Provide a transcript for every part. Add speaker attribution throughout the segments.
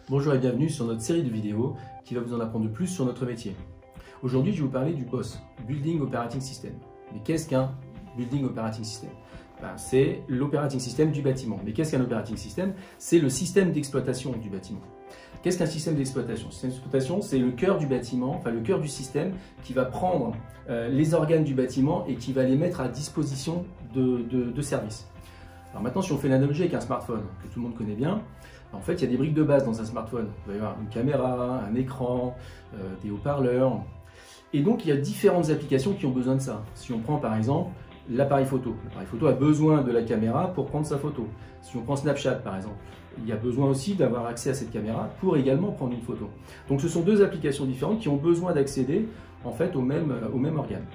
Speaker 1: Bonjour et bienvenue sur notre série de vidéos qui va vous en apprendre plus sur notre métier. Aujourd'hui, je vais vous parler du BOSS, Building Operating System. Mais qu'est-ce qu'un Building Operating System? C'est l'operating system du bâtiment. Mais qu'est-ce qu'un operating system? C'est le système d'exploitation du bâtiment. Qu'est-ce qu'un système d'exploitation? Le système d'exploitation, c'est le cœur du bâtiment, enfin le cœur du système qui va prendre les organes du bâtiment et qui va les mettre à disposition de services. Alors maintenant, si on fait l'analogie avec un smartphone, que tout le monde connaît bien, en fait, il y a des briques de base dans un smartphone. Il va y avoir une caméra, un écran, des haut-parleurs. Et donc, il y a différentes applications qui ont besoin de ça. Si on prend par exemple l'appareil photo. L'appareil photo a besoin de la caméra pour prendre sa photo. Si on prend Snapchat par exemple, il y a besoin aussi d'avoir accès à cette caméra pour également prendre une photo. Donc ce sont deux applications différentes qui ont besoin d'accéder en fait au même organe.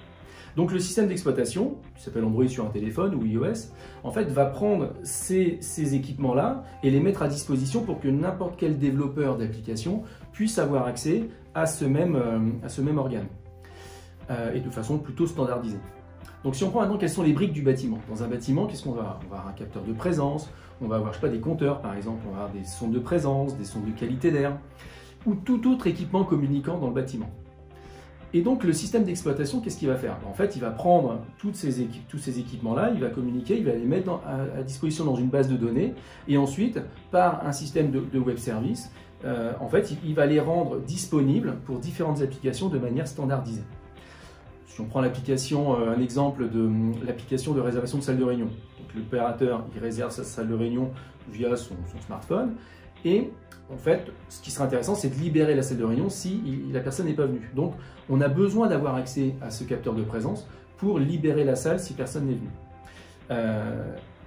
Speaker 1: Donc le système d'exploitation, qui s'appelle Android sur un téléphone ou iOS, en fait va prendre ces équipements-là et les mettre à disposition pour que n'importe quel développeur d'application puisse avoir accès à ce même organe et de façon plutôt standardisée. Donc si on prend maintenant quelles sont les briques du bâtiment. Dans un bâtiment, qu'est-ce qu'on va avoir? On va avoir un capteur de présence, on va avoir, je sais pas, des compteurs par exemple, on va avoir des sondes de présence, des sondes de qualité d'air, ou tout autre équipement communiquant dans le bâtiment. Et donc le système d'exploitation, qu'est-ce qu'il va faire? En fait, il va prendre tous ces équipements-là, il va communiquer, il va les mettre à disposition dans une base de données, et ensuite, par un système de web service, en fait, il va les rendre disponibles pour différentes applications de manière standardisée. Si on prend l'application, un exemple de l'application de réservation de salle de réunion. Donc l'opérateur, il réserve sa salle de réunion via son smartphone. Et en fait, ce qui serait intéressant, c'est de libérer la salle de réunion si la personne n'est pas venue. Donc on a besoin d'avoir accès à ce capteur de présence pour libérer la salle si personne n'est venu.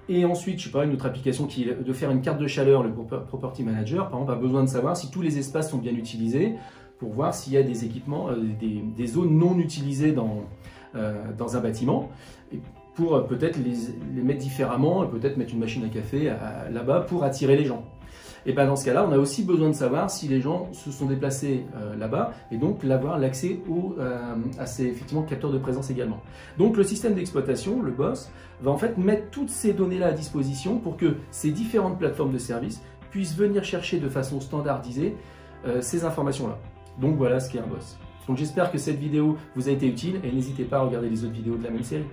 Speaker 1: Et ensuite, je sais pas, une autre application qui est de faire une carte de chaleur, le Property Manager, par exemple, a besoin de savoir si tous les espaces sont bien utilisés, pour voir s'il y a des équipements, des zones non utilisées dans un bâtiment, et pour peut-être les mettre différemment, peut-être mettre une machine à café là-bas pour attirer les gens. Et bien dans ce cas-là, on a aussi besoin de savoir si les gens se sont déplacés là-bas, et donc avoir l'accès à ces effectivement, capteurs de présence également. Donc le système d'exploitation, le BOSS, va en fait mettre toutes ces données-là à disposition pour que ces différentes plateformes de services puissent venir chercher de façon standardisée ces informations-là. Donc voilà ce qu'est un BOSS. Donc j'espère que cette vidéo vous a été utile et n'hésitez pas à regarder les autres vidéos de la même série.